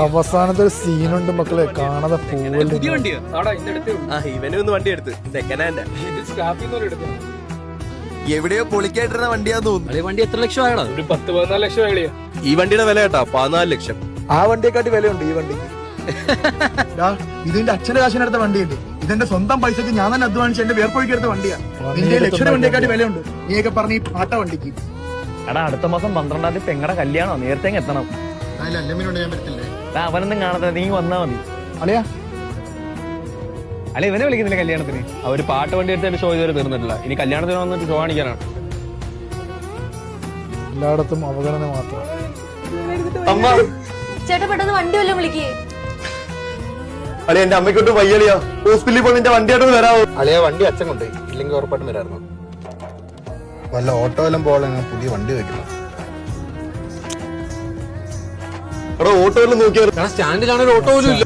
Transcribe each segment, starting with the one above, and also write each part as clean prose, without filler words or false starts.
അവസാനത്തെ ഒരു സീനുണ്ട് മക്കളെ, കാണാതെ പോവല്ലേ. ഇവനൊന്ന് വണ്ടി എടുത്ത് സെക്കൻഡ് ഹാൻഡ് എവിടെയോ പൊളിക്കായിട്ടിരുന്ന വണ്ടിയാന്ന് തോന്നുന്നു. വണ്ടി എത്ര ലക്ഷം ആയടാ? ഒരു 10-14 ലക്ഷം ആയില്ലേ? ഈ വണ്ടിയുടെ വില കേട്ടാ 14 ലക്ഷം. ആ വണ്ടിയെക്കാട്ടി വിലയുണ്ട് ഈ വണ്ടിക്ക്. ഇതിന്റെ അച്ഛന്റെ കാശിനെടുത്ത വണ്ടിയല്ലേ, ഇതെന്റെ സ്വന്തം പൈസക്ക് ഞാൻ തന്നെ അധ്വാനിച്ച് എന്റെ വേർപ്പൊഴിക്കെടുത്ത വണ്ടിയാ. നിന്റെ ലക്ഷറി വണ്ടിയെക്കാട്ടി വിലയുണ്ട്. നീയൊക്കെ പറഞ്ഞ ഈ പാട്ട വണ്ടിക്ക്. എടാ അടുത്ത മാസം 12-ാം തീയതി പെങ്ങടെ കല്യാണോ, നേരത്തെ എത്തണം. അവനൊന്നും കാണാതെ നീ വന്നാ മതി. അളിയാ അല്ലെ ഇവനെ വിളിക്കുന്നില്ല കല്യാണത്തിന്. അവര് പാട്ട് വണ്ടി എടുത്തിട്ട് ഷോ ഇതുവരെ തീർന്നിട്ടില്ല. ഇനി കല്യാണത്തിന് വന്നിട്ട് ഷോ കാണിക്കാനാണ്. എല്ലായിടത്തും അവഗണന മാത്രം. ചേട്ടാ പെട്ടെന്ന് വണ്ടി വല്ലതും വിളിക്കേ. അളിയ എന്റെ അമ്മയ്ക്കൊട്ട് വയ്യളിയാ, ഹോസ്പിറ്റലിൽ പോയി നിന്റെ വണ്ടിയായിട്ട് വരാവോ? അളിയാ വണ്ടി അച്ഛൻ കൊണ്ടേ, ഇല്ലെങ്കിൽ ഉറപ്പായിട്ടും വരായിരുന്നു. വല്ല ഓട്ടോ എല്ലാം പോലെ പുതിയ വണ്ടി വെക്കണം. അവിടെ ഓട്ടോ എല്ലാം നോക്കിയാ സ്റ്റാൻഡിലാണെങ്കിൽ ഓട്ടോ പോലും ഇല്ല.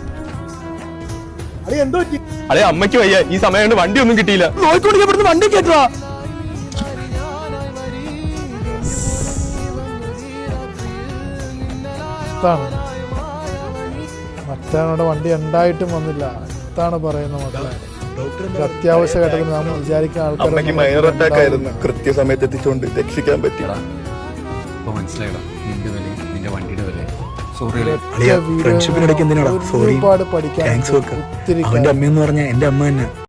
അളിയ എന്തോ പറ്റി? അല്ലെ അമ്മയ്ക്ക് വയ്യ, ഈ സമയം കൊണ്ട് വണ്ടി ഒന്നും കിട്ടിയില്ല. വണ്ടി കേട്ടാ മറ്റാനോടെ വണ്ടി ഉണ്ടായിട്ടും വന്നില്ല. എന്താണ് പറയുന്നത് മക്കളെ? അത്യാവശ്യ ഘട്ടത്തിൽ നാം വിചാരിക്കുന്ന അമ്മയ്ക്ക് മൈനർ അറ്റാക്ക് ആയിരുന്നു, കൃത്യസമയത്ത് എത്തിച്ചുകൊണ്ട് രക്ഷിക്കാൻ പറ്റി. മനസ്സിലായിടാ നിന്റെ വില, നിന്റെ വണ്ടിയുടെ വില. സോറി. ഫ്രണ്ട്ഷിപ്പിനിടയ്ക്ക് എന്തിനാടാ സോറി? ഒരുപാട് പഠിക്കാൻ അവന്റെ അമ്മയെന്ന് പറഞ്ഞാൽ എന്റെ അമ്മ തന്നെ.